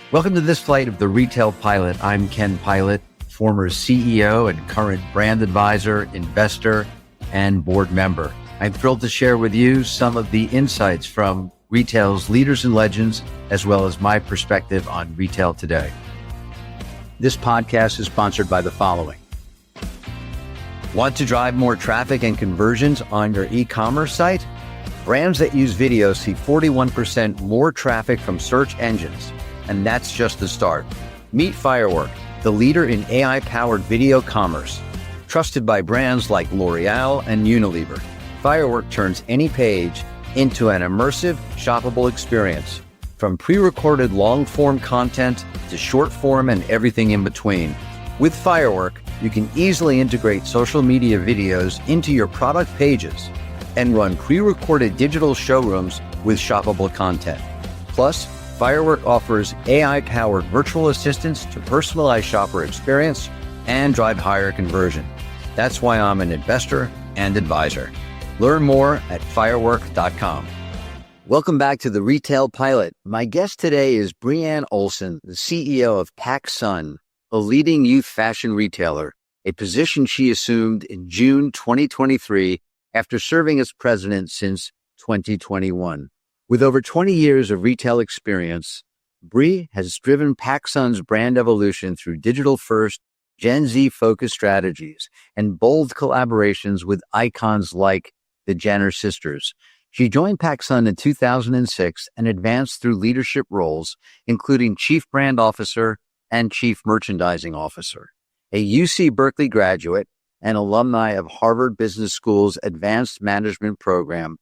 Welcome to this flight of the Retail Pilot. I'm Ken Pilot, former CEO and current brand advisor, investor, and board member. I'm thrilled to share with you some of the insights from retail's leaders and legends, as well as my perspective on retail today. This podcast is sponsored by the following. Want to drive more traffic and conversions on your e-commerce site? Brands that use video see 41% more traffic from search engines. And that's just the start. Meet Firework, the leader in AI-powered video commerce. Trusted by brands like L'Oreal and Unilever, Firework turns any page into an immersive, shoppable experience. From pre-recorded long-form content to short-form and everything in between. With Firework, you can easily integrate social media videos into your product pages and run pre-recorded digital showrooms with shoppable content. Plus, Firework offers AI-powered virtual assistants to personalize shopper experience and drive higher conversion. That's why I'm an investor and advisor. Learn more at firework.com. Welcome back to the Retail Pilot. My guest today is Brieane Olson, the CEO of PacSun, a leading youth fashion retailer, a position she assumed in June 2023 after serving as president since 2021. With over 20 years of retail experience, Bree has driven PacSun's brand evolution through digital-first, Gen Z-focused strategies and bold collaborations with icons like the Jenner sisters. She joined PacSun in 2006 and advanced through leadership roles, including Chief Brand Officer and Chief Merchandising Officer. A UC Berkeley graduate and alumni of Harvard Business School's Advanced Management Program,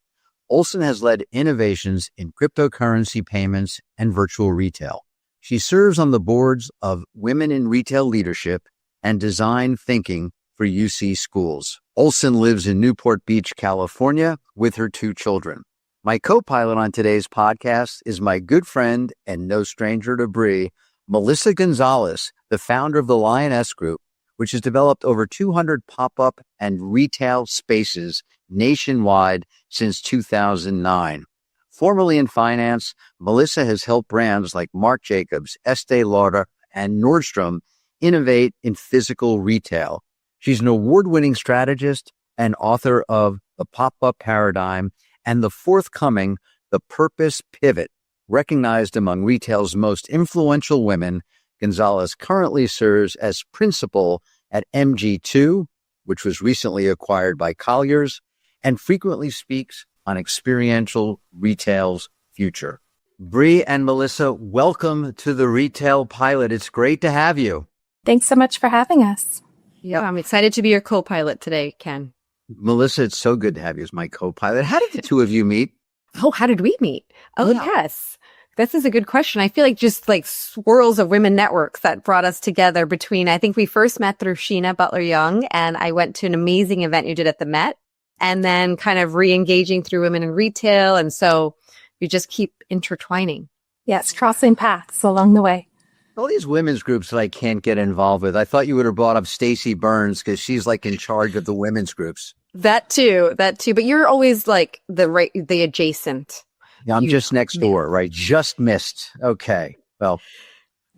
Olson has led innovations in cryptocurrency payments and virtual retail. She serves on the boards of Women in Retail Leadership and Design Thinking for UC schools. Olson lives in Newport Beach, California, with her 2 children. My co-pilot on today's podcast is my good friend and no stranger to Bree, Melissa Gonzalez, the founder of the Lioness Group, which has developed over 200 pop-up and retail spaces nationwide since 2009. Formerly in finance, Melissa has helped brands like Marc Jacobs, Estee Lauder, and Nordstrom innovate in physical retail. She's an award-winning strategist and author of The Pop-Up Paradigm and the forthcoming The Purpose Pivot. Recognized among retail's most influential women, Gonzalez currently serves as principal at MG2, which was recently acquired by Colliers, and frequently speaks on experiential retail's future. Bree and Melissa, welcome to the Retail Pilot. It's great to have you. Thanks so much for having us. Yeah, I'm excited to be your co-pilot today, Ken. Melissa, it's so good to have you as my co-pilot. How did the two of you meet? Oh, how did we meet? Oh, Yeah. yes. This is a good question. I feel like just like swirls of women networks that brought us together between, I think we first met through Sheena Butler-Young, and I went to an amazing event you did at the Met, and then kind of re-engaging through Women in Retail. And so we just keep intertwining. Yes, crossing paths along the way. All these women's groups that I can't get involved with. I thought you would have brought up Stacey Burns because she's like in charge of the women's groups. That too. But you're always like the adjacent. Yeah, I'm just next door, right? Just missed. Okay. Well,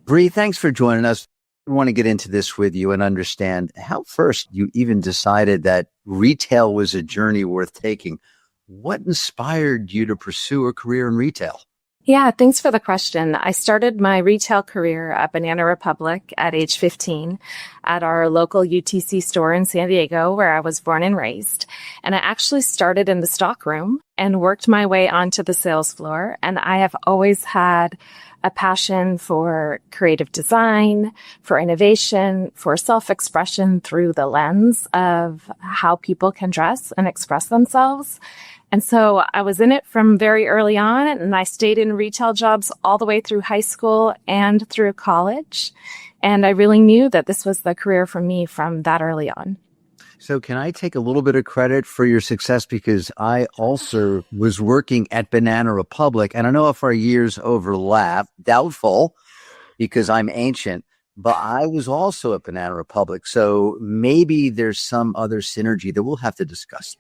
Bree, thanks for joining us. I want to get into this with you and understand how first you even decided that retail was a journey worth taking. What inspired you to pursue a career in retail? Yeah, thanks for the question. I started my retail career at Banana Republic at age 15 at our local UTC store in San Diego, where I was born and raised. And I actually started in the stockroom and worked my way onto the sales floor. And I have always had a passion for creative design, for innovation, for self-expression through the lens of how people can dress and express themselves. And so I was in it from very early on, and I stayed in retail jobs all the way through high school and through college. And I really knew that this was the career for me from that early on. So can I take a little bit of credit for your success? Because I also was working at Banana Republic, and I know if our years overlap, doubtful, because I'm ancient, but I was also at Banana Republic. So maybe there's some other synergy that we'll have to discuss.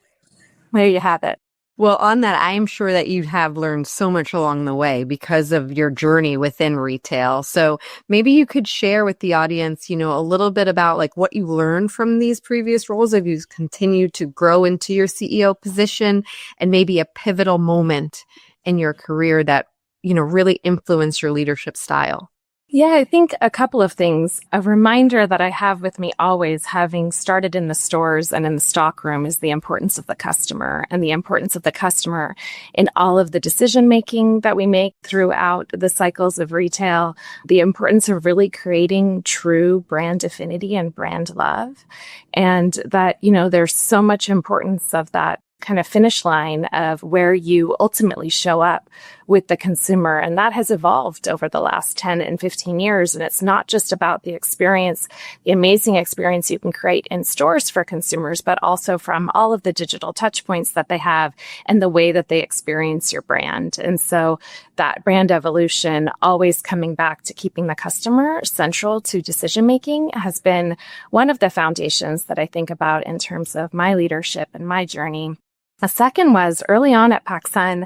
There you have it. Well, on that, I am sure that you have learned so much along the way because of your journey within retail. So maybe you could share with the audience, a little bit about like what you learned from these previous roles as you continue to grow into your CEO position, and maybe a pivotal moment in your career that, really influenced your leadership style. Yeah, I think a couple of things. A reminder that I have with me always, having started in the stores and in the stockroom, is the importance of the customer, and the importance of the customer in all of the decision making that we make throughout the cycles of retail, the importance of really creating true brand affinity and brand love. And that, there's so much importance of that kind of finish line of where you ultimately show up with the consumer. And that has evolved over the last 10 and 15 years. And it's not just about the experience, the amazing experience you can create in stores for consumers, but also from all of the digital touch points that they have and the way that they experience your brand. And so that brand evolution, always coming back to keeping the customer central to decision making, has been one of the foundations that I think about in terms of my leadership and my journey. A second was early on at PacSun,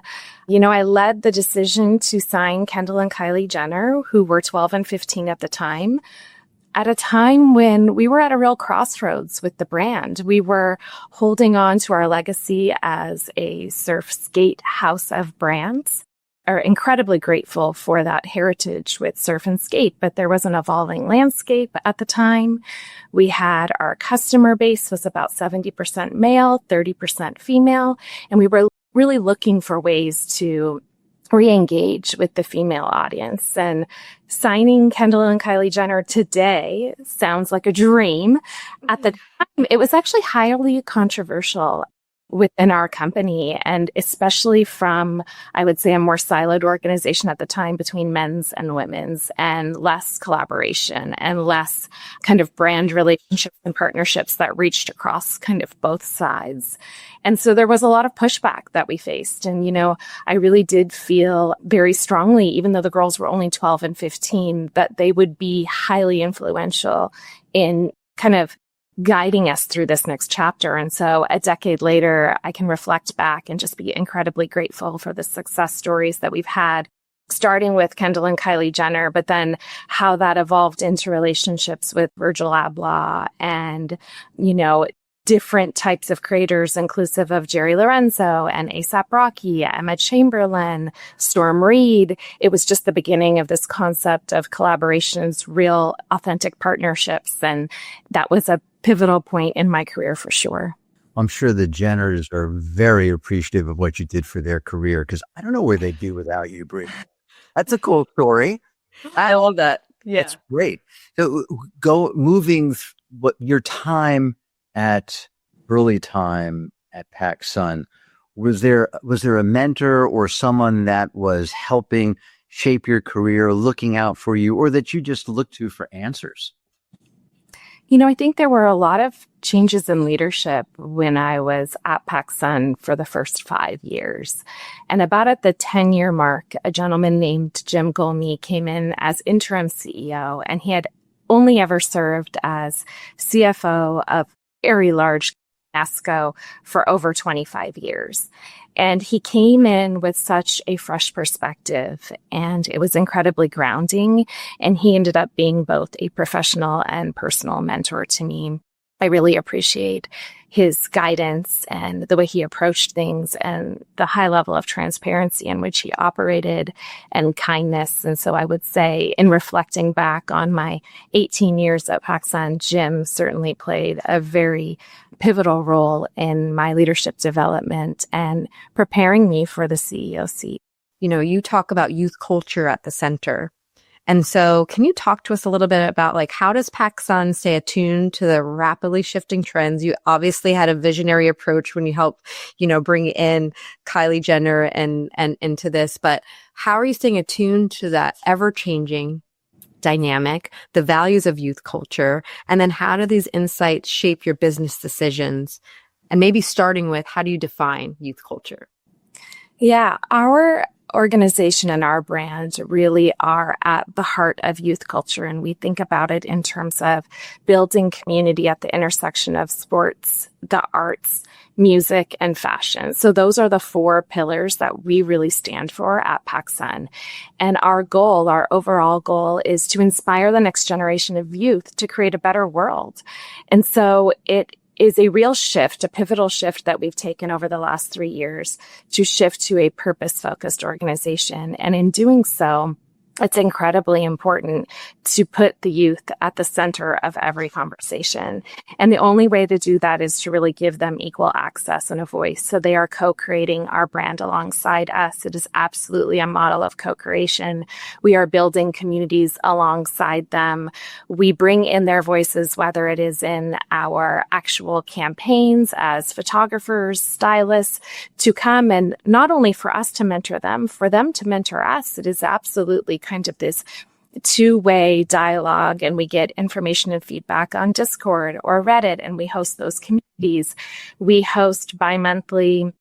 I led the decision to sign Kendall and Kylie Jenner, who were 12 and 15 at the time, at a time when we were at a real crossroads with the brand. We were holding on to our legacy as a surf skate house of brands. Are incredibly grateful for that heritage with surf and skate, but there was an evolving landscape at the time. We had our customer base was about 70% male, 30% female, and we were really looking for ways to re-engage with the female audience. And signing Kendall and Kylie Jenner today sounds like a dream. At the time, it was actually highly controversial within our company, and especially from, I would say, a more siloed organization at the time between men's and women's, and less collaboration and less kind of brand relationships and partnerships that reached across kind of both sides. And so there was a lot of pushback that we faced. And, I really did feel very strongly, even though the girls were only 12 and 15, that they would be highly influential in kind of guiding us through this next chapter. And so a decade later, I can reflect back and just be incredibly grateful for the success stories that we've had, starting with Kendall and Kylie Jenner, but then how that evolved into relationships with Virgil Abloh and, different types of creators, inclusive of Jerry Lorenzo and A$AP Rocky, Emma Chamberlain, Storm Reed. It was just the beginning of this concept of collaborations, real authentic partnerships. And that was a pivotal point in my career for sure. I'm sure the Jenners are very appreciative of what you did for their career, because I don't know where they'd be without you, Brieane. That's a cool story. I love that. Yeah. That's great. So what your time at early time at PacSun, was there a mentor or someone that was helping shape your career, looking out for you, or that you just looked to for answers? I think there were a lot of changes in leadership when I was at PacSun for the first 5 years. And about at the 10-year mark, a gentleman named Jim Gulmy came in as interim CEO, and he had only ever served as CFO of very large Nasco for over 25 years. And he came in with such a fresh perspective, and it was incredibly grounding. And he ended up being both a professional and personal mentor to me. I really appreciate his guidance and the way he approached things and the high level of transparency in which he operated and kindness. And so I would say, in reflecting back on my 18 years at PacSun, Jim certainly played a very pivotal role in my leadership development and preparing me for the CEO seat. You talk about youth culture at the center. And so can you talk to us a little bit about how does PacSun stay attuned to the rapidly shifting trends? You obviously had a visionary approach when you helped, bring in Kylie Jenner and into this, but how are you staying attuned to that ever-changing dynamic, the values of youth culture, and then how do these insights shape your business decisions? And maybe starting with, how do you define youth culture? Yeah, our organization and our brand really are at the heart of youth culture. And we think about it in terms of building community at the intersection of sports, the arts, music, and fashion. So those are the 4 pillars that we really stand for at PacSun. And our goal, our overall goal, is to inspire the next generation of youth to create a better world. And so it is a real shift, a pivotal shift that we've taken over the last 3 years to shift to a purpose-focused organization. And in doing so, it's incredibly important to put the youth at the center of every conversation. And the only way to do that is to really give them equal access and a voice. So they are co-creating our brand alongside us. It is absolutely a model of co-creation. We are building communities alongside them. We bring in their voices, whether it is in our actual campaigns as photographers, stylists, to come and not only for us to mentor them, for them to mentor us. It is absolutely kind of this two-way dialogue, and we get information and feedback on Discord or Reddit, and we host those communities. We host bi-monthly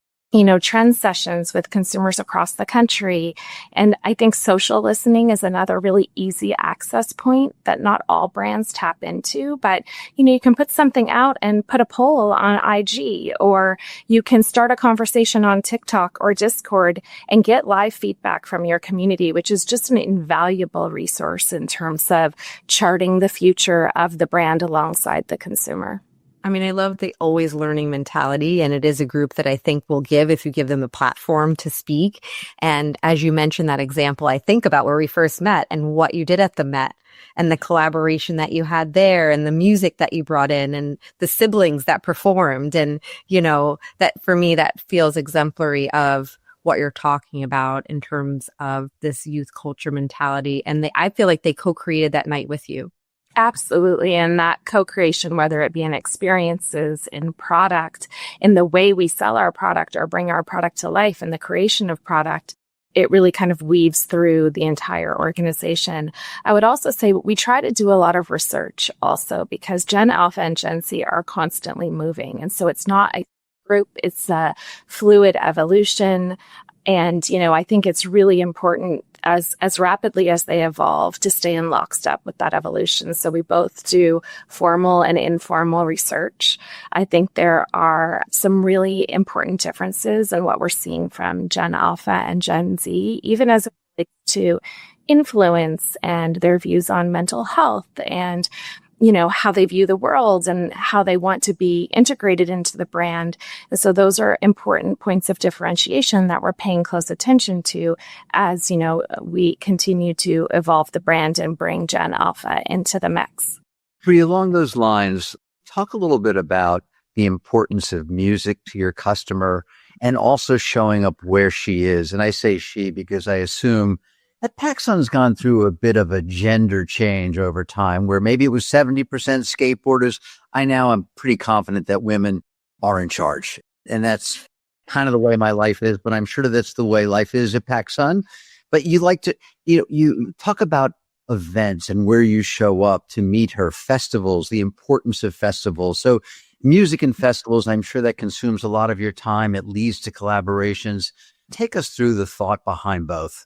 trend sessions with consumers across the country. And I think social listening is another really easy access point that not all brands tap into. But, you can put something out and put a poll on IG, or you can start a conversation on TikTok or Discord and get live feedback from your community, which is just an invaluable resource in terms of charting the future of the brand alongside the consumer. I mean, I love the always learning mentality, and it is a group that I think will give if you give them a platform to speak. And as you mentioned that example, I think about where we first met and what you did at the Met and the collaboration that you had there and the music that you brought in and the siblings that performed. And, that for me, that feels exemplary of what you're talking about in terms of this youth culture mentality. And I feel like they co-created that night with you. Absolutely. And that co-creation, whether it be in experiences, in product, in the way we sell our product or bring our product to life, and the creation of product, it really kind of weaves through the entire organization. I would also say we try to do a lot of research also, because Gen Alpha and Gen Z are constantly moving. And so it's not a group, it's a fluid evolution. And, I think it's really important as rapidly as they evolve to stay in lockstep with that evolution. So we both do formal and informal research. I think there are some really important differences in what we're seeing from Gen Alpha and Gen Z, even as it relates to influence and their views on mental health and how they view the world and how they want to be integrated into the brand. And so those are important points of differentiation that we're paying close attention to as, we continue to evolve the brand and bring Gen Alpha into the mix. Brieane, along those lines, talk a little bit about the importance of music to your customer and also showing up where she is. And I say she because I assume that PacSun's gone through a bit of a gender change over time, where maybe it was 70% skateboarders. I now am pretty confident that women are in charge. And that's kind of the way my life is, but I'm sure that's the way life is at PacSun. But you like to, you talk about events and where you show up to meet her, festivals, the importance of festivals. So music and festivals, I'm sure that consumes a lot of your time. It leads to collaborations. Take us through the thought behind both.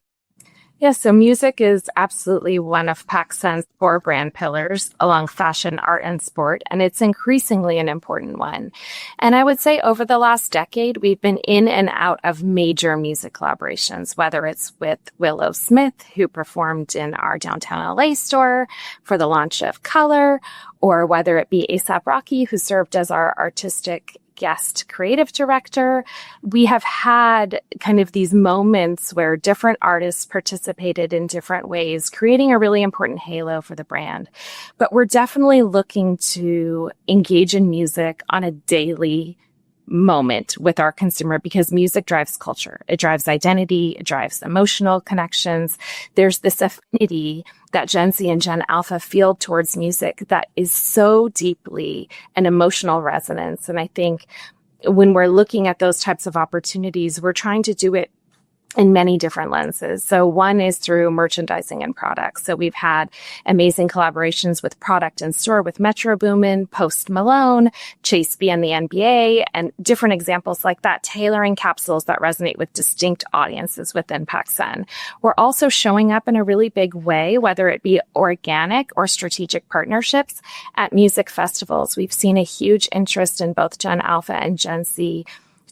Yeah, so music is absolutely one of PacSun's core brand pillars along fashion, art, and sport, and it's increasingly an important one. And I would say over the last decade, we've been in and out of major music collaborations, whether it's with Willow Smith, who performed in our downtown LA store for the launch of Color, or whether it be A$AP Rocky, who served as our artistic guest creative director. We have had kind of these moments where different artists participated in different ways, creating a really important halo for the brand. But we're definitely looking to engage in music on a daily moment with our consumer, because music drives culture. It drives identity. It drives emotional connections. There's this affinity that Gen Z and Gen Alpha feel towards music that is so deeply an emotional resonance. And I think when we're looking at those types of opportunities, we're trying to do it in many different lenses. So one is through merchandising and products. So we've had amazing collaborations with product and store with Metro Boomin, Post Malone, Chase B and the NBA, and different examples like that, tailoring capsules that resonate with distinct audiences within PacSun. We're also showing up in a really big way, whether it be organic or strategic partnerships at music festivals. We've seen a huge interest in both Gen Alpha and Gen Z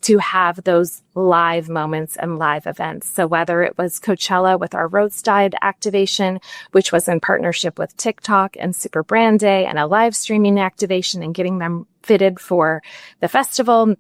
to have those live moments and live events. So whether it was Coachella with our Roadside activation, which was in partnership with TikTok and Super Brand Day, and a live streaming activation and getting them fitted for the festival,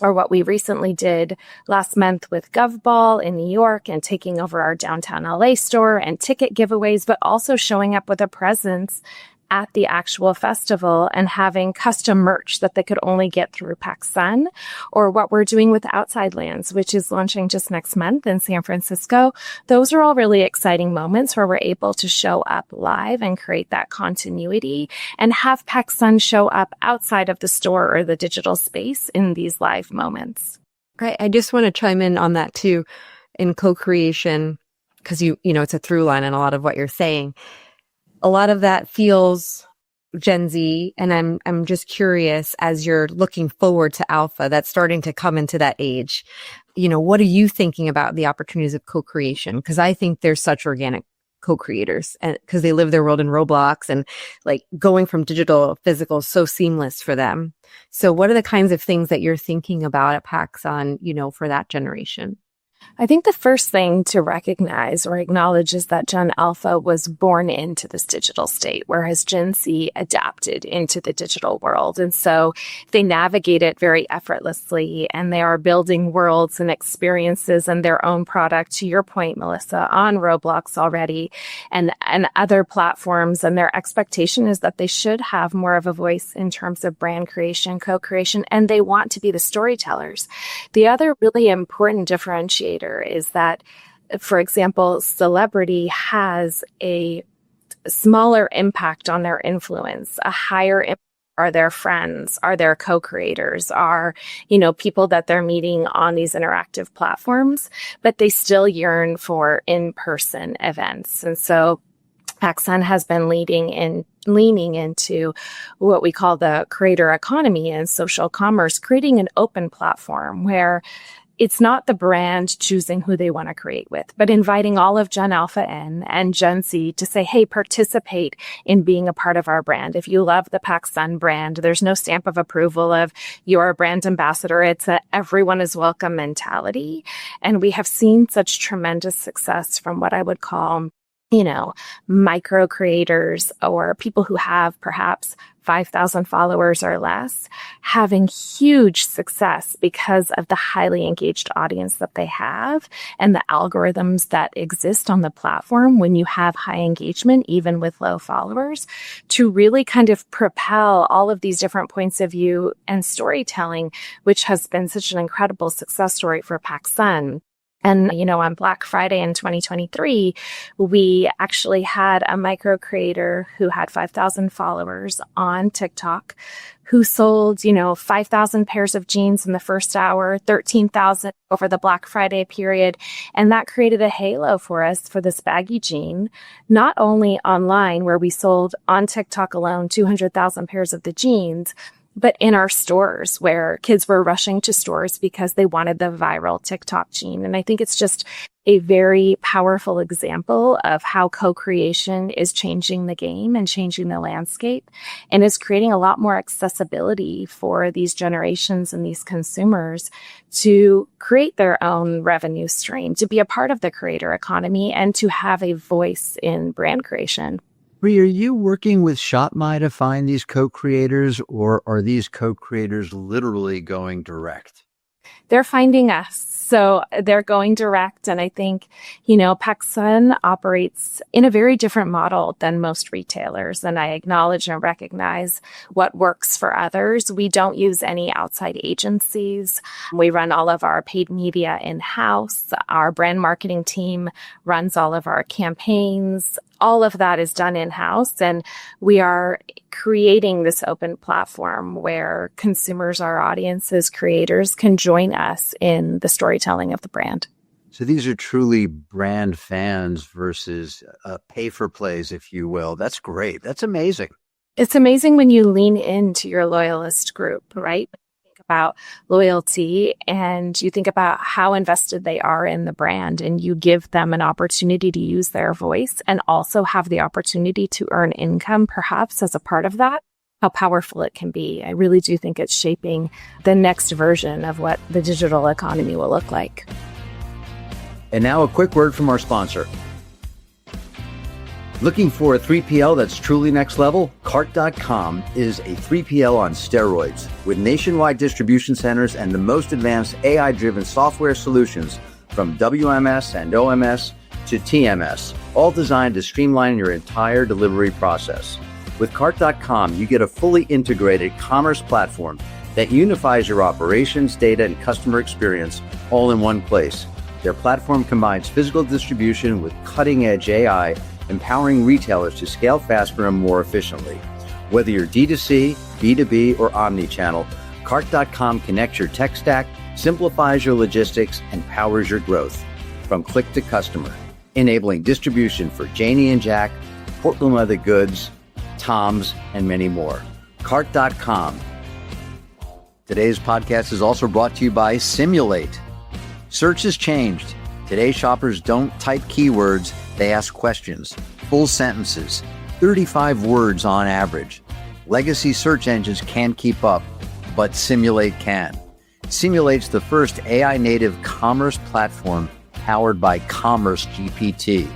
or what we recently did last month with GovBall in New York and taking over our downtown LA store and ticket giveaways, but also showing up with a presence at the actual festival and having custom merch that they could only get through PacSun, or what we're doing with Outside Lands, which is launching just next month in San Francisco. Those are all really exciting moments where we're able to show up live and create that continuity and have PacSun show up outside of the store or the digital space in these live moments. Right. I just want to chime in on that too, in co-creation, because you know, it's a through line in a lot of what you're saying. A lot of that feels Gen Z, and I'm just curious, as you're looking forward to Alpha, that's starting to come into that age. You know, what are you thinking about the opportunities of co-creation? Because I think there's such organic co-creators, and because they live their world in Roblox, and like going from digital to physical is so seamless for them. So what are the kinds of things that you're thinking about at PacSun, you know, for that generation? I think the first thing to recognize or acknowledge is that Gen Alpha was born into this digital state, whereas Gen Z adapted into the digital world. And so they navigate it very effortlessly, and they are building worlds and experiences and their own product, to your point, Melissa, on Roblox already and other platforms. And their expectation is that they should have more of a voice in terms of brand creation, co-creation, and they want to be the storytellers. The other really important differentiator is that, for example, celebrity has a smaller impact on their influence, a higher impact are their friends, are their co-creators, are, you know, people that they're meeting on these interactive platforms, but they still yearn for in-person events. And so PacSun has been leaning into what we call the creator economy and social commerce, creating an open platform where it's not the brand choosing who they want to create with, but inviting all of Gen Alpha in and Gen Z to say, hey, participate in being a part of our brand. If you love the PacSun brand, there's no stamp of approval of you're a brand ambassador. It's a everyone is welcome mentality. And we have seen such tremendous success from what I would call, you know, micro creators or people who have perhaps 5,000 followers or less, having huge success because of the highly engaged audience that they have and the algorithms that exist on the platform when you have high engagement, even with low followers, to really kind of propel all of these different points of view and storytelling, which has been such an incredible success story for PacSun. And, you know, on Black Friday in 2023, we actually had a micro creator who had 5,000 followers on TikTok who sold, 5,000 pairs of jeans in the first hour, 13,000 over the Black Friday period. And that created a halo for us for this baggy jean, not only online where we sold on TikTok alone 200,000 pairs of the jeans, but in our stores where kids were rushing to stores because they wanted the viral TikTok jean. And I think it's just a very powerful example of how co-creation is changing the game and changing the landscape and is creating a lot more accessibility for these generations and these consumers to create their own revenue stream, to be a part of the creator economy and to have a voice in brand creation. Bree, are you working with ShopMy to find these co-creators, or are these co-creators literally going direct? They're finding us. So they're going direct. And I think, PacSun operates in a very different model than most retailers. And I acknowledge and recognize what works for others. We don't use any outside agencies. We run all of our paid media in-house. Our brand marketing team runs all of our campaigns. All of that is done in-house, and we are creating this open platform where consumers, our audiences, creators can join us in the storytelling of the brand. So these are truly brand fans versus pay for plays, if you will. That's great. That's amazing. It's amazing when you lean into your loyalist group, right? Think about loyalty and you think about how invested they are in the brand, and you give them an opportunity to use their voice and also have the opportunity to earn income, perhaps as a part of that. How powerful it can be. I really do think it's shaping the next version of what the digital economy will look like. And now a quick word from our sponsor. Looking for a 3PL that's truly next level? Cart.com is a 3PL on steroids with nationwide distribution centers and the most advanced AI-driven software solutions from WMS and OMS to TMS, all designed to streamline your entire delivery process. With Cart.com, you get a fully integrated commerce platform that unifies your operations, data, and customer experience all in one place. Their platform combines physical distribution with cutting-edge AI, empowering retailers to scale faster and more efficiently. Whether you're D2C, B2B, or omni-channel, Cart.com connects your tech stack, simplifies your logistics, and powers your growth from click to customer, enabling distribution for Janie and Jack, Portland Leather Goods, Tom's, and many more. Cart.com. Today's podcast is also brought to you by Simulate. Search has changed. Today, shoppers don't type keywords, they ask questions. Full sentences, 35 words on average. Legacy search engines can't keep up, but Simulate can. Simulate's the first AI-native commerce platform powered by Commerce GPT,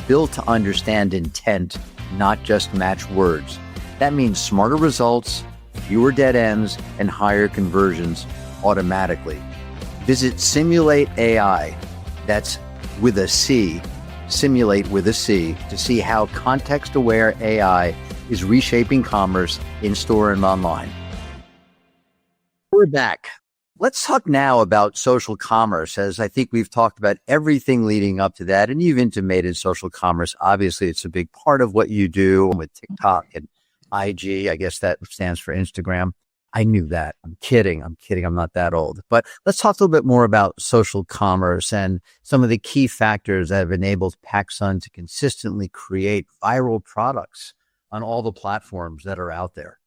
built to understand intent, not just match words. That means smarter results, fewer dead ends, and higher conversions automatically. Visit Simulate AI, that's with a C, Simulate with a C, to see how context-aware AI is reshaping commerce in-store and online. We're back. Let's talk now about social commerce, as I think we've talked about everything leading up to that, and you've intimated social commerce. Obviously, it's a big part of what you do with TikTok and IG. I guess that stands for Instagram. I knew that. I'm kidding. I'm not that old. But let's talk a little bit more about social commerce and some of the key factors that have enabled PacSun to consistently create viral products on all the platforms that are out there.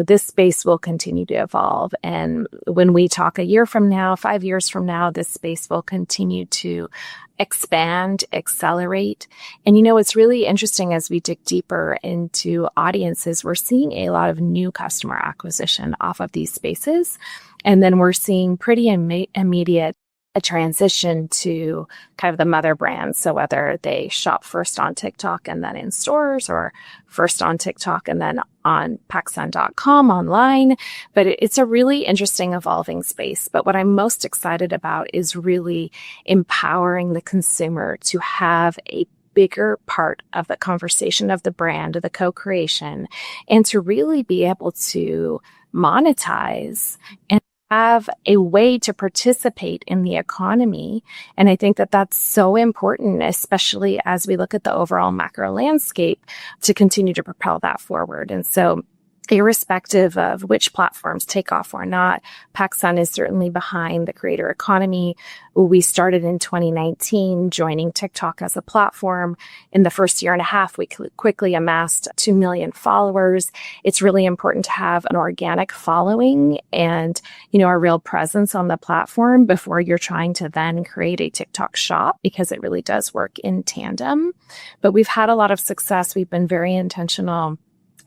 This space will continue to evolve. And when we talk a year from now, 5 years from now, this space will continue to expand, accelerate. And, it's really interesting as we dig deeper into audiences, we're seeing a lot of new customer acquisition off of these spaces. And then we're seeing pretty immediate a transition to kind of the mother brands. So whether they shop first on TikTok and then in stores, or first on TikTok and then on PacSun.com online. But it's a really interesting evolving space. But what I'm most excited about is really empowering the consumer to have a bigger part of the conversation of the brand, of the co-creation, and to really be able to monetize and have a way to participate in the economy. And I think that that's so important, especially as we look at the overall macro landscape, to continue to propel that forward. And so irrespective of which platforms take off or not, PacSun is certainly behind the creator economy. We started in 2019, joining TikTok as a platform. In the first year and a half, we quickly amassed 2 million followers. It's really important to have an organic following and, a real presence on the platform before you're trying to then create a TikTok shop, because it really does work in tandem. But we've had a lot of success. We've been very intentional.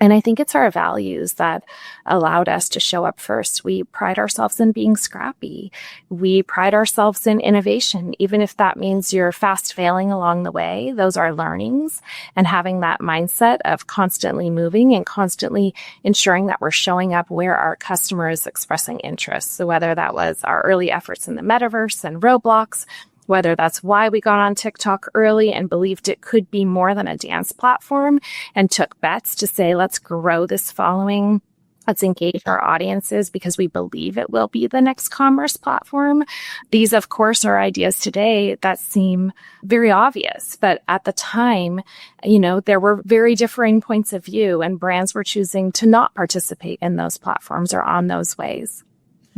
And I think it's our values that allowed us to show up first. We pride ourselves in being scrappy. We pride ourselves in innovation, even if that means you're fast failing along the way. Those are learnings, and having that mindset of constantly moving and constantly ensuring that we're showing up where our customer is expressing interest. So whether that was our early efforts in the metaverse and Roblox, whether that's why we got on TikTok early and believed it could be more than a dance platform and took bets to say, let's grow this following. Let's engage our audiences because we believe it will be the next commerce platform. These, of course, are ideas today that seem very obvious. But at the time, there were very differing points of view, and brands were choosing to not participate in those platforms or on those ways.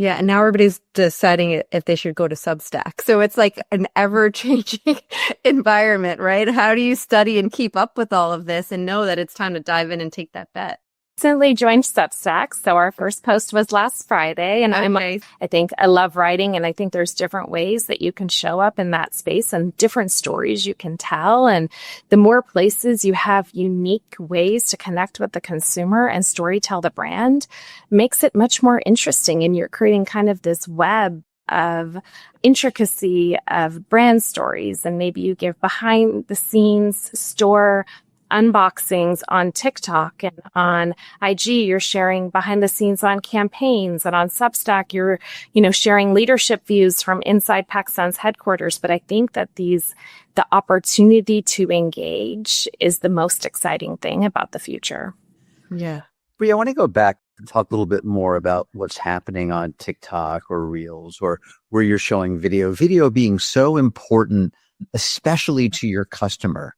Yeah, and now everybody's deciding if they should go to Substack. So it's like an ever-changing environment, right? How do you study and keep up with all of this and know that it's time to dive in and take that bet? Recently joined Substack. So our first post was last Friday, and Okay. I think I love writing, and I think there's different ways that you can show up in that space and different stories you can tell. And the more places you have unique ways to connect with the consumer and storytell the brand makes it much more interesting. And you're creating kind of this web of intricacy of brand stories. And maybe you give behind the scenes store unboxings on TikTok and on IG. You're sharing behind the scenes on campaigns, and on Substack, you're, sharing leadership views from inside PacSun's headquarters. But I think that the opportunity to engage is the most exciting thing about the future. Yeah. Brieane, I want to go back and talk a little bit more about what's happening on TikTok or Reels or where you're showing video being so important, especially to your customer.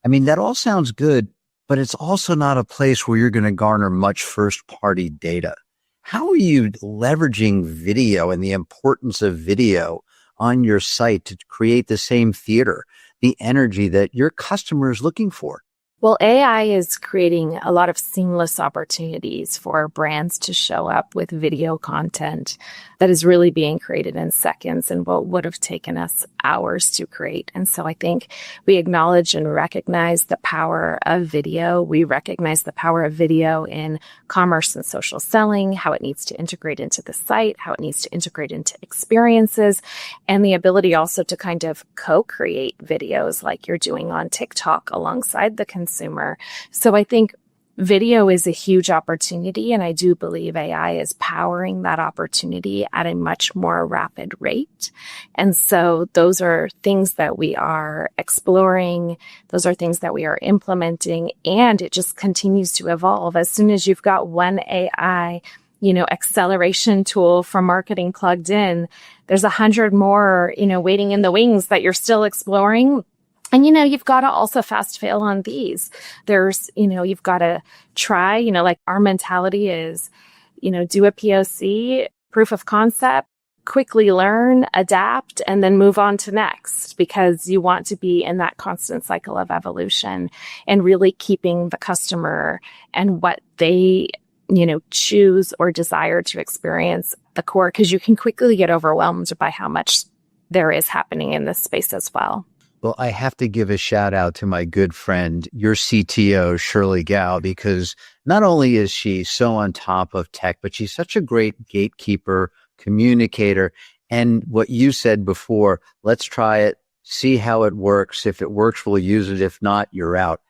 I mean, that all sounds good, but it's also not a place where you're going to garner much first-party data. How are you leveraging video and the importance of video on your site to create the same theater, the energy that your customer is looking for? Well, AI is creating a lot of seamless opportunities for brands to show up with video content that is really being created in seconds and what would have taken us hours to create. And so I think we acknowledge and recognize the power of video. We recognize the power of video in commerce and social selling, how it needs to integrate into the site, how it needs to integrate into experiences, and the ability also to kind of co-create videos like you're doing on TikTok alongside the consumer. So I think video is a huge opportunity, and I do believe AI is powering that opportunity at a much more rapid rate. And so those are things that we are exploring. Those are things that we are implementing, and it just continues to evolve. As soon as you've got one AI, acceleration tool for marketing plugged in, there's 100 more, waiting in the wings that you're still exploring. And, you've got to also fast fail on these. There's, you've got to try, like our mentality is, do a POC, proof of concept, quickly learn, adapt, and then move on to next, because you want to be in that constant cycle of evolution and really keeping the customer and what they, choose or desire to experience the core, because you can quickly get overwhelmed by how much there is happening in this space as well. Well, I have to give a shout out to my good friend, your CTO, Shirley Gao, because not only is she so on top of tech, but she's such a great gatekeeper, communicator. And what you said before, let's try it, see how it works. If it works, we'll use it. If not, you're out.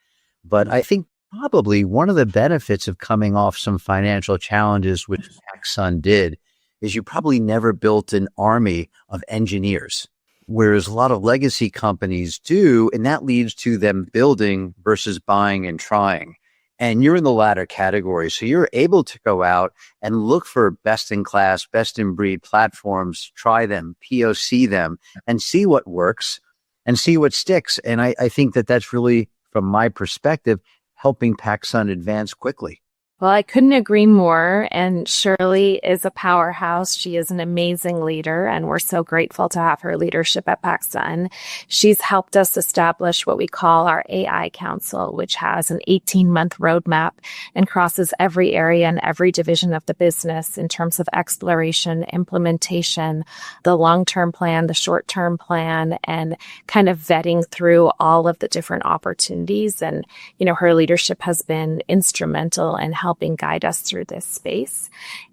But I think probably one of the benefits of coming off some financial challenges, which PacSun did, is you probably never built an army of engineers, whereas a lot of legacy companies do, and that leads to them building versus buying and trying. And you're in the latter category. So you're able to go out and look for best in class, best in breed platforms, try them, POC them, and see what works and see what sticks. And I think that that's really, from my perspective, helping PacSun advance quickly. Well, I couldn't agree more. And Shirley is a powerhouse. She is an amazing leader, and we're so grateful to have her leadership at PacSun. She's helped us establish what we call our AI Council, which has an 18-month roadmap and crosses every area and every division of the business in terms of exploration, implementation, the long-term plan, the short-term plan, and kind of vetting through all of the different opportunities. And, her leadership has been instrumental in helping guide us through this space,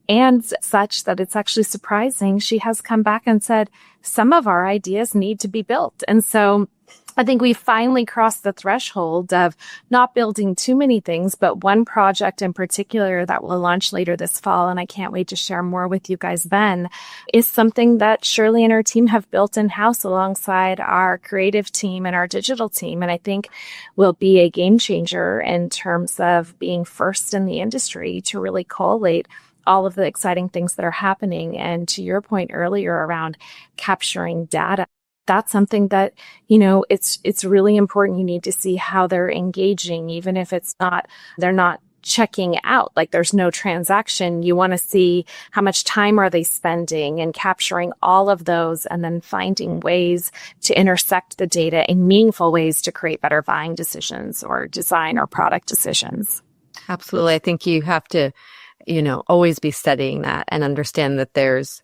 and such that it's actually surprising. She has come back and said, some of our ideas need to be built. And so I think we finally crossed the threshold of not building too many things, but one project in particular that will launch later this fall, and I can't wait to share more with you guys then, is something that Shirley and her team have built in-house alongside our creative team and our digital team, and I think will be a game changer in terms of being first in the industry to really collate all of the exciting things that are happening. And to your point earlier around capturing data, that's something that, it's really important. You need to see how they're engaging, even if they're not checking out, like there's no transaction. You want to see how much time are they spending and capturing all of those and then finding ways to intersect the data in meaningful ways to create better buying decisions or design or product decisions. Absolutely. I think you have to, always be studying that and understand that there's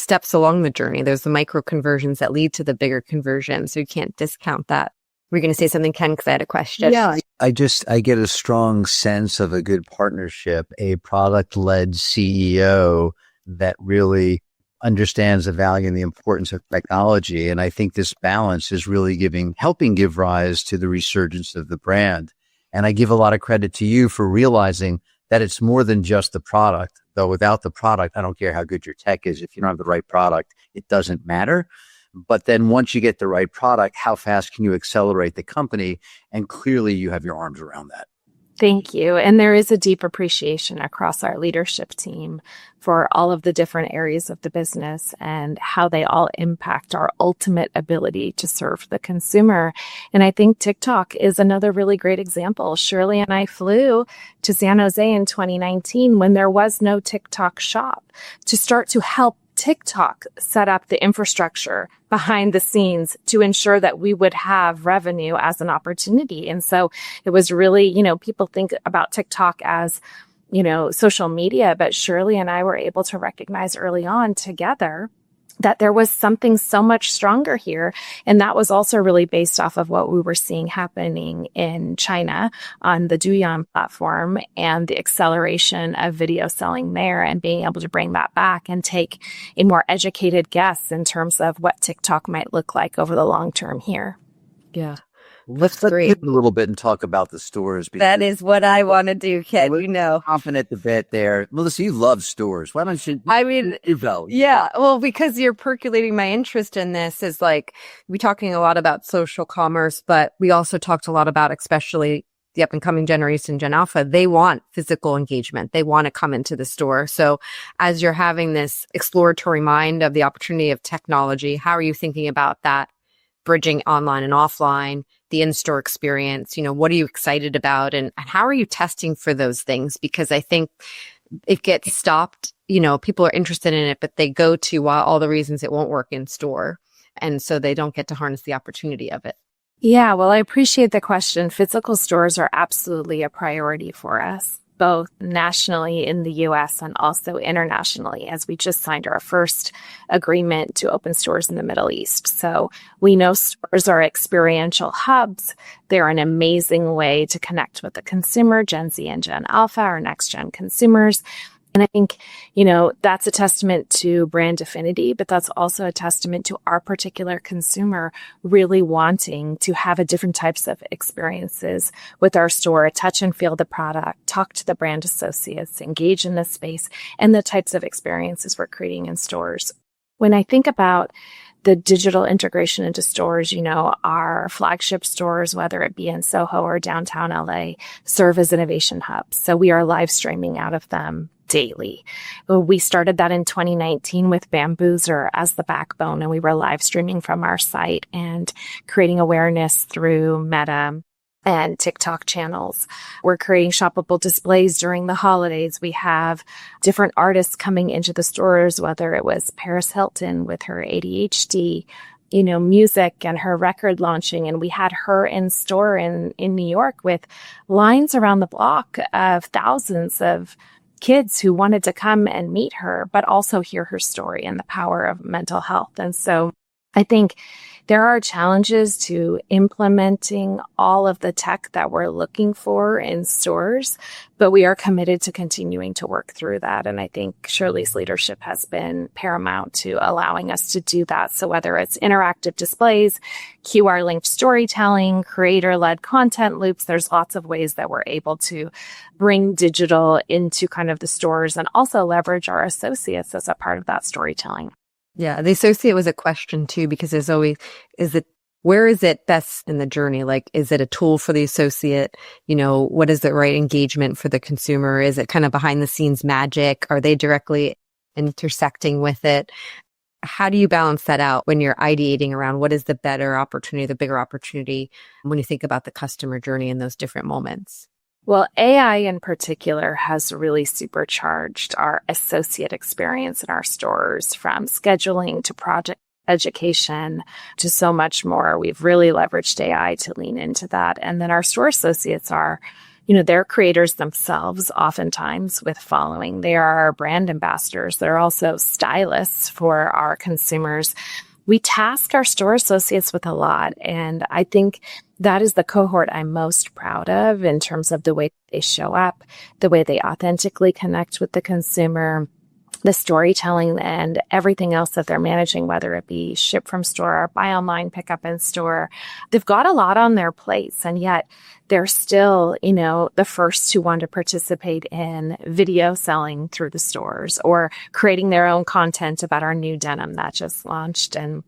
steps along the journey. There's the micro conversions that lead to the bigger conversion. So you can't discount that. We're going to say something, Ken, because I had a question. Yeah, I get a strong sense of a good partnership, a product-led CEO that really understands the value and the importance of technology. And I think this balance is really helping give rise to the resurgence of the brand. And I give a lot of credit to you for realizing that it's more than just the product. Though without the product, I don't care how good your tech is. If you don't have the right product, it doesn't matter. But then once you get the right product, how fast can you accelerate the company? And clearly you have your arms around that. Thank you. And there is a deep appreciation across our leadership team for all of the different areas of the business and how they all impact our ultimate ability to serve the consumer. And I think TikTok is another really great example. Shirley and I flew to San Jose in 2019 when there was no TikTok shop to start to help TikTok set up the infrastructure behind the scenes to ensure that we would have revenue as an opportunity. And so it was really, people think about TikTok as, social media, but Shirley and I were able to recognize early on together that there was something so much stronger here. And that was also really based off of what we were seeing happening in China on the Douyin platform and the acceleration of video selling there and being able to bring that back and take a more educated guess in terms of what TikTok might look like over the long term here. Yeah. Let's pivot a little bit and talk about the stores. That is what I want to do, Ken. Confident the bit there. Melissa, you love stores. Why don't you? Yeah. Well, because you're percolating my interest in this is like, we're talking a lot about social commerce, but we also talked a lot about, especially the up and coming generation, Gen Alpha, they want physical engagement. They want to come into the store. So as you're having this exploratory mind of the opportunity of technology, how are you thinking about that? Bridging online and offline, the in-store experience, what are you excited about and how are you testing for those things? Because I think it gets stopped, people are interested in it, but they go to all the reasons it won't work in store. And so they don't get to harness the opportunity of it. Yeah, well, I appreciate the question. Physical stores are absolutely a priority for us, both nationally in the US and also internationally, as we just signed our first agreement to open stores in the Middle East. So we know stores are experiential hubs. They're an amazing way to connect with the consumer, Gen Z and Gen Alpha, our next gen consumers. And I think, that's a testament to brand affinity, but that's also a testament to our particular consumer really wanting to have a different types of experiences with our store, touch and feel the product, talk to the brand associates, engage in the space, and the types of experiences we're creating in stores. When I think about the digital integration into stores, our flagship stores, whether it be in Soho or downtown LA, serve as innovation hubs. So we are live streaming out of them daily. We started that in 2019 with Bamboozer as the backbone, and we were live streaming from our site and creating awareness through Meta and TikTok channels. We're creating shoppable displays during the holidays. We have different artists coming into the stores, whether it was Paris Hilton with her ADHD, music and her record launching. And we had her in store in New York with lines around the block of thousands of kids who wanted to come and meet her, but also hear her story and the power of mental health. And so I think there are challenges to implementing all of the tech that we're looking for in stores, but we are committed to continuing to work through that. And I think Shirley's leadership has been paramount to allowing us to do that. So whether it's interactive displays, QR-linked storytelling, creator-led content loops, there's lots of ways that we're able to bring digital into kind of the stores and also leverage our associates as a part of that storytelling. Yeah, the associate was a question too, because there's always, where is it best in the journey? Like, is it a tool for the associate? What is the right engagement for the consumer? Is it kind of behind the scenes magic? Are they directly intersecting with it? How do you balance that out when you're ideating around what is the better opportunity, the bigger opportunity when you think about the customer journey in those different moments? Well, AI in particular has really supercharged our associate experience in our stores, from scheduling to project education to so much more. We've really leveraged AI to lean into that. And then our store associates are, they're creators themselves, oftentimes with following. They are our brand ambassadors. They're also stylists for our consumers. We task our store associates with a lot. And I think that is the cohort I'm most proud of in terms of the way they show up, the way they authentically connect with the consumer, the storytelling, and everything else that they're managing, whether it be ship from store, buy online, pick up in store. They've got a lot on their plates, and yet they're still, the first to want to participate in video selling through the stores or creating their own content about our new denim that just launched. And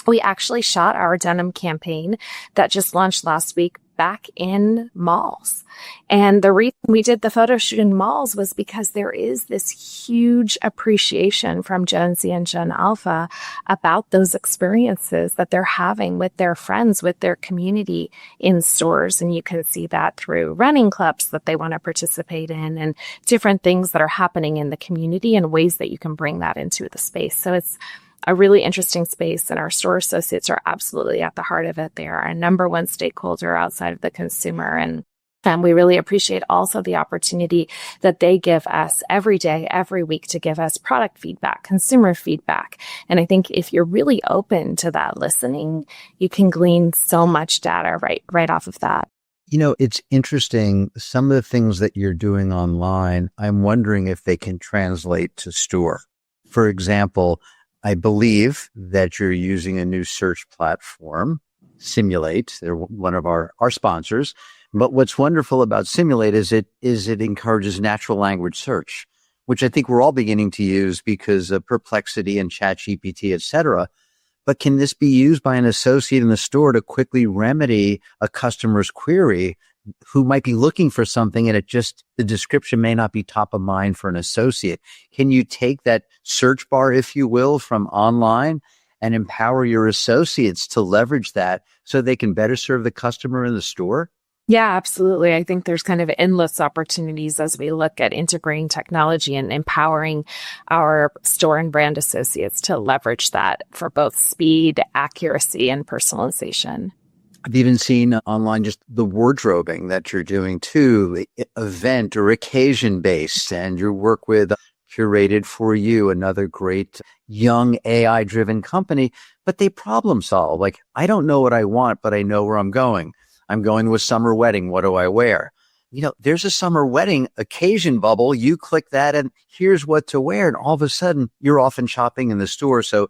we actually shot our denim campaign that just launched last week back in malls. And the reason we did the photo shoot in malls was because there is this huge appreciation from Gen Z and Gen Alpha about those experiences that they're having with their friends, with their community in stores. And you can see that through running clubs that they want to participate in and different things that are happening in the community and ways that you can bring that into the space. So it's a really interesting space, and our store associates are absolutely at the heart of it. They are our number one stakeholder outside of the consumer. And we really appreciate also the opportunity that they give us every day, every week, to give us product feedback, consumer feedback. And I think if you're really open to that listening, you can glean so much data right off of that. It's interesting. Some of the things that you're doing online, I'm wondering if they can translate to store. For example, I believe that you're using a new search platform, Simulate. They're one of our sponsors. But what's wonderful about Simulate is it encourages natural language search, which I think we're all beginning to use because of Perplexity and ChatGPT, et cetera. But can this be used by an associate in the store to quickly remedy a customer's query who might be looking for something and the description may not be top of mind for an associate? Can you take that search bar, if you will, from online and empower your associates to leverage that so they can better serve the customer in the store? Yeah, absolutely. I think there's kind of endless opportunities as we look at integrating technology and empowering our store and brand associates to leverage that for both speed, accuracy, and personalization. I've even seen online just the wardrobing that you're doing too, event or occasion based, and your work with Curated for You, another great young AI driven company, but they problem solve. Like, I don't know what I want, but I know where I'm going. I'm going to a summer wedding. What do I wear? There's a summer wedding occasion bubble. You click that and here's what to wear. And all of a sudden you're off and shopping in the store. So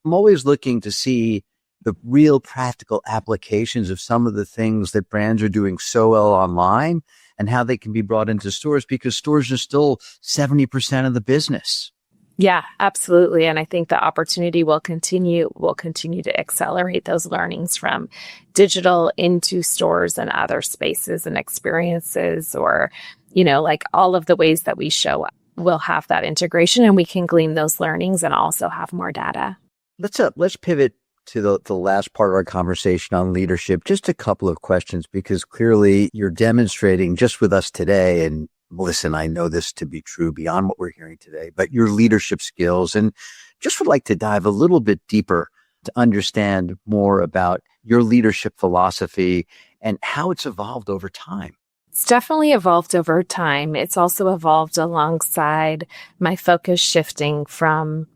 I'm always looking to see the real practical applications of some of the things that brands are doing so well online and how they can be brought into stores, because stores are still 70% of the business. Yeah, absolutely. And I think the opportunity will continue to accelerate those learnings from digital into stores and other spaces and experiences, or, like all of the ways that we show up. We'll have that integration and we can glean those learnings and also have more data. Let's pivot to the last part of our conversation on leadership. Just a couple of questions, because clearly you're demonstrating just with us today, and listen, I know this to be true beyond what we're hearing today, but your leadership skills, and just would like to dive a little bit deeper to understand more about your leadership philosophy and how it's evolved over time. It's definitely evolved over time. It's also evolved alongside my focus shifting from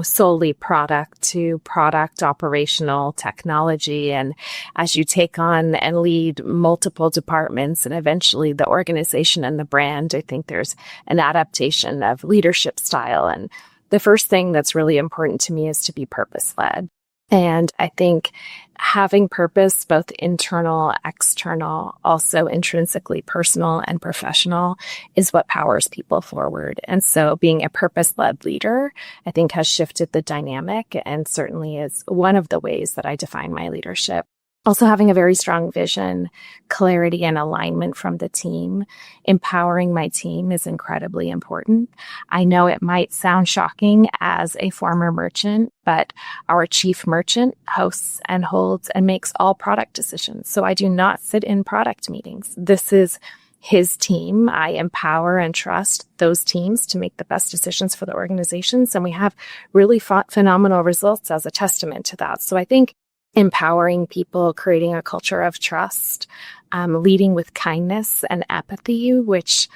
solely product to product operational technology. And as you take on and lead multiple departments and eventually the organization and the brand, I think there's an adaptation of leadership style. And the first thing that's really important to me is to be purpose-led. And I think having purpose, both internal, external, also intrinsically personal and professional, is what powers people forward. And so being a purpose-led leader, I think, has shifted the dynamic and certainly is one of the ways that I define my leadership. Also having a very strong vision, clarity, and alignment from the team. Empowering my team is incredibly important. I know it might sound shocking as a former merchant, but our chief merchant hosts and holds and makes all product decisions. So I do not sit in product meetings. This is his team. I empower and trust those teams to make the best decisions for the organizations. And we have really phenomenal results as a testament to that. So I think empowering people, creating a culture of trust, leading with kindness and empathy, which,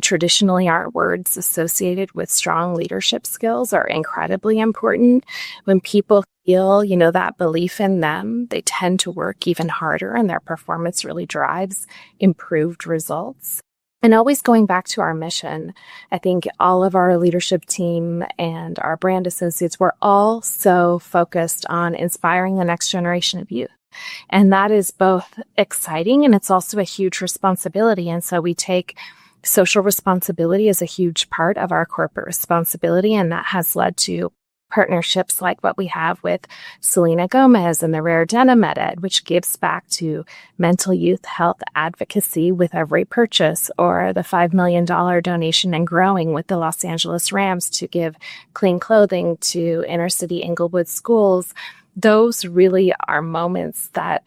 traditionally aren't words associated with strong leadership skills, are incredibly important. When people feel, that belief in them, they tend to work even harder and their performance really drives improved results. And always going back to our mission, I think all of our leadership team and our brand associates, we're all so focused on inspiring the next generation of youth. And that is both exciting and it's also a huge responsibility. And so we take social responsibility as a huge part of our corporate responsibility. And that has led to partnerships like what we have with Selena Gomez and the Rare Denim Ed, which gives back to mental youth health advocacy with every purchase, or the $5 million donation and growing with the Los Angeles Rams to give clean clothing to inner city Inglewood schools. Those really are moments that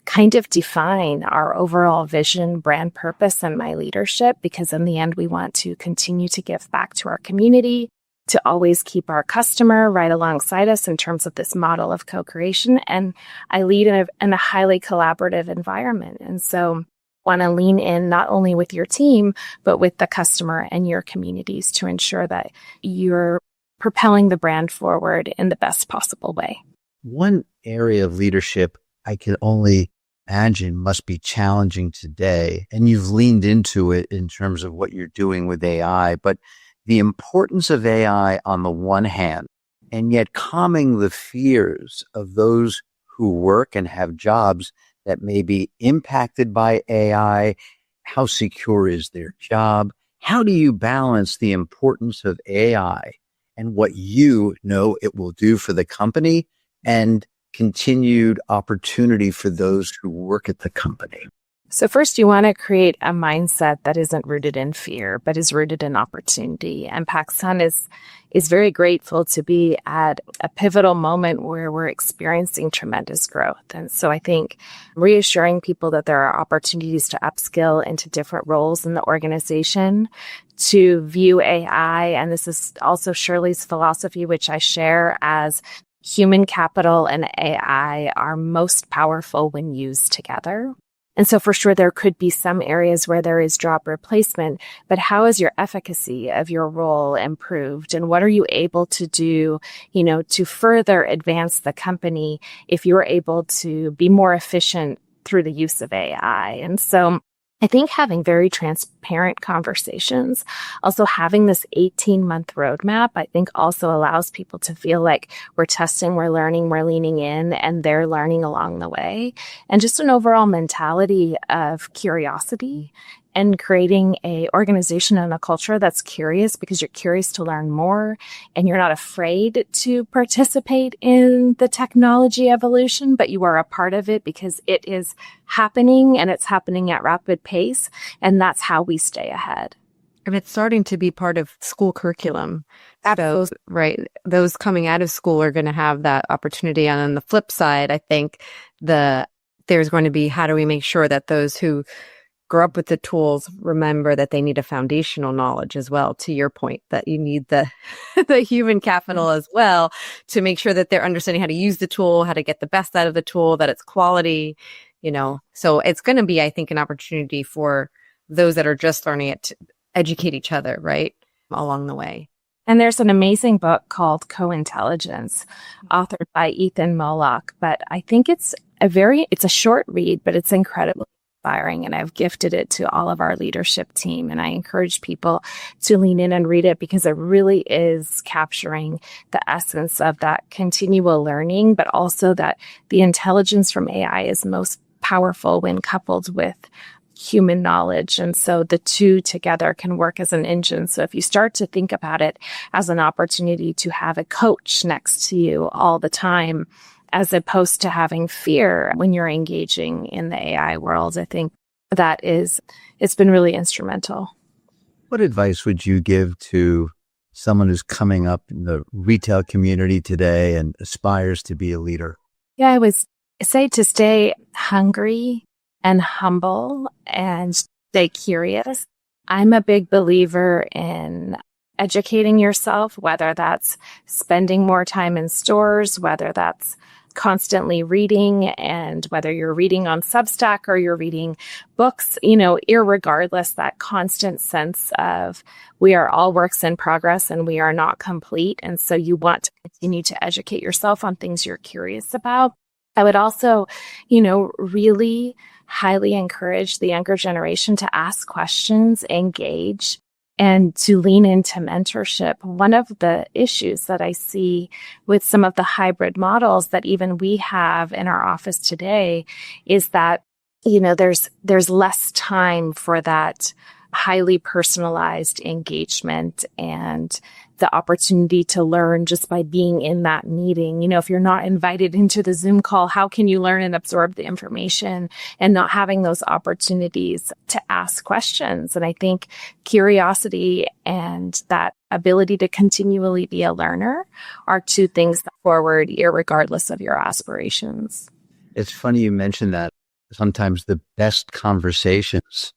kind of define our overall vision, brand purpose, and my leadership, because in the end, we want to continue to give back to our community, to always keep our customer right alongside us in terms of this model of co-creation. And I lead in a highly collaborative environment. And so want to lean in not only with your team, but with the customer and your communities to ensure that you're propelling the brand forward in the best possible way. One area of leadership I can only imagine must be challenging today, and you've leaned into it in terms of what you're doing with AI, but the importance of AI on the one hand, and yet calming the fears of those who work and have jobs that may be impacted by AI. How secure is their job? How do you balance the importance of AI and what it will do for the company and continued opportunity for those who work at the company? So first, you want to create a mindset that isn't rooted in fear, but is rooted in opportunity. And PacSun is very grateful to be at a pivotal moment where we're experiencing tremendous growth. And so I think reassuring people that there are opportunities to upskill into different roles in the organization, to view AI, and this is also Shirley's philosophy, which I share, as human capital and AI are most powerful when used together. And so for sure, there could be some areas where there is job replacement, but how is your efficacy of your role improved? And what are you able to do, to further advance the company if you're able to be more efficient through the use of AI? And so I think having very transparent conversations, also having this 18-month roadmap, I think also allows people to feel like we're testing, we're learning, we're leaning in, and they're learning along the way. And just an overall mentality of curiosity and creating a organization and a culture that's curious, because you're curious to learn more and you're not afraid to participate in the technology evolution, but you are a part of it because it is happening and it's happening at rapid pace. And that's how we stay ahead. And it's starting to be part of school curriculum. So, right, those coming out of school are going to have that opportunity. And on the flip side, I think there's going to be, how do we make sure that those who grow up with the tools remember that they need a foundational knowledge as well, to your point, that you need the human capital as well to make sure that they're understanding how to use the tool, how to get the best out of the tool, that it's quality, So it's going to be, I think, an opportunity for those that are just learning it to educate each other, right, along the way. And there's an amazing book called Co-Intelligence, authored by Ethan Moloch. But I think it's a short read, but it's incredibly inspiring. And I've gifted it to all of our leadership team. And I encourage people to lean in and read it, because it really is capturing the essence of that continual learning, but also that the intelligence from AI is most powerful when coupled with human knowledge. And so the two together can work as an engine. So if you start to think about it as an opportunity to have a coach next to you all the time, as opposed to having fear when you're engaging in the AI world, I think it's been really instrumental. What advice would you give to someone who's coming up in the retail community today and aspires to be a leader? Yeah, I would say to stay hungry and humble and stay curious. I'm a big believer in educating yourself, whether that's spending more time in stores, whether that's constantly reading, and whether you're reading on Substack or you're reading books, irregardless, that constant sense of we are all works in progress and we are not complete. And so you want to continue to educate yourself on things you're curious about. I would also, really highly encourage the younger generation to ask questions, engage, and to lean into mentorship. One of the issues that I see with some of the hybrid models that even we have in our office today is that, there's less time for that highly personalized engagement and the opportunity to learn just by being in that meeting. If you're not invited into the Zoom call, how can you learn and absorb the information, and not having those opportunities to ask questions? And I think curiosity and that ability to continually be a learner are two things that forward irregardless of your aspirations. It's funny you mentioned that. Sometimes the best conversations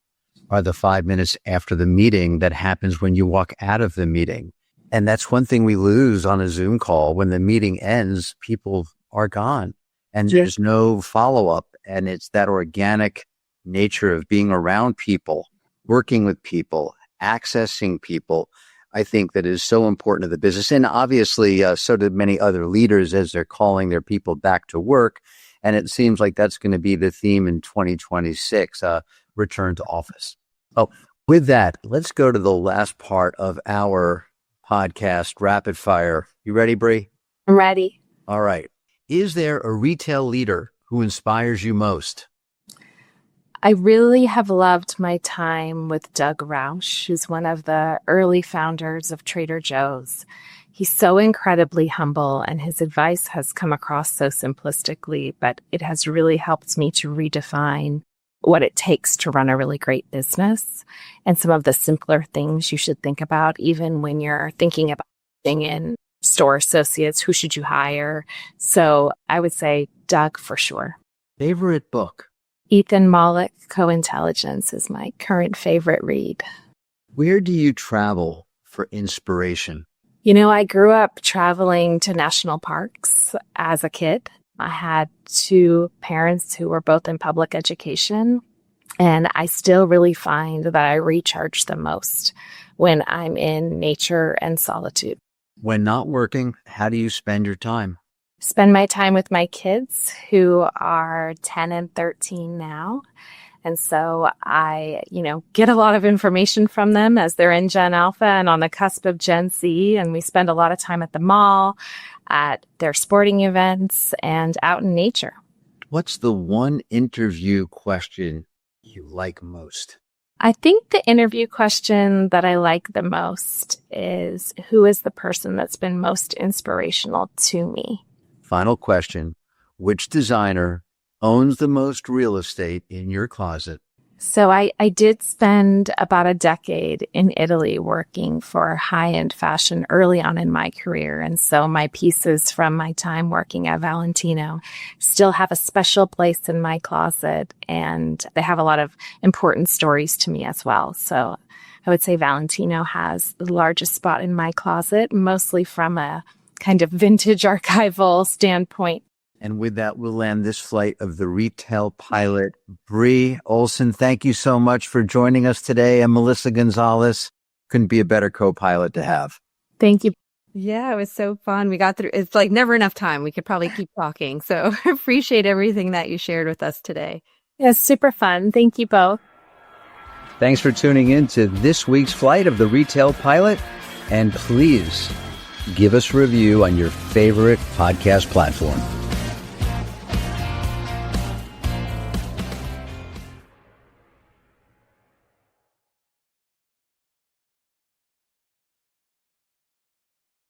are the 5 minutes after the meeting that happens when you walk out of the meeting. And that's one thing we lose on a Zoom call. When the meeting ends, people are gone and there's no follow-up. And it's that organic nature of being around people, working with people, accessing people, I think that is so important to the business. And obviously, so do many other leaders as they're calling their people back to work. And it seems like that's going to be the theme in 2026, return to office. Oh, with that, let's go to the last part of our podcast, Rapid Fire. You ready, Bree? I'm ready. All right. Is there a retail leader who inspires you most? I really have loved my time with Doug Roush, who's one of the early founders of Trader Joe's. He's so incredibly humble, and his advice has come across so simplistically, but it has really helped me to redefine what it takes to run a really great business and some of the simpler things you should think about, even when you're thinking about being in store associates. Who should you hire? So I would say Doug for sure. Favorite book? Ethan Mollick, Co-Intelligence, is my current favorite read. Where do you travel for inspiration? I grew up traveling to national parks as a kid. I had two parents who were both in public education, and I still really find that I recharge the most when I'm in nature and solitude. When not working, how do you spend your time? Spend my time with my kids, who are 10 and 13 now. And so I, get a lot of information from them as they're in Gen Alpha and on the cusp of Gen Z. And we spend a lot of time at the mall, at their sporting events, and out in nature. What's the one interview question you like most? I think the interview question that I like the most is, who is the person that's been most inspirational to me? Final question. Which designer owns the most real estate in your closet? So I did spend about a decade in Italy working for high-end fashion early on in my career. And so my pieces from my time working at Valentino still have a special place in my closet, and they have a lot of important stories to me as well. So I would say Valentino has the largest spot in my closet, mostly from a kind of vintage archival standpoint. And with that, we'll land this flight of the retail pilot. Bree, Olson, thank you so much for joining us today. And Melissa Gonzalez, couldn't be a better co-pilot to have. Thank you. Yeah, it was so fun. We got through. It's like never enough time. We could probably keep talking. So appreciate everything that you shared with us today. Yeah, super fun. Thank you both. Thanks for tuning in to this week's flight of the retail pilot. And please give us a review on your favorite podcast platform.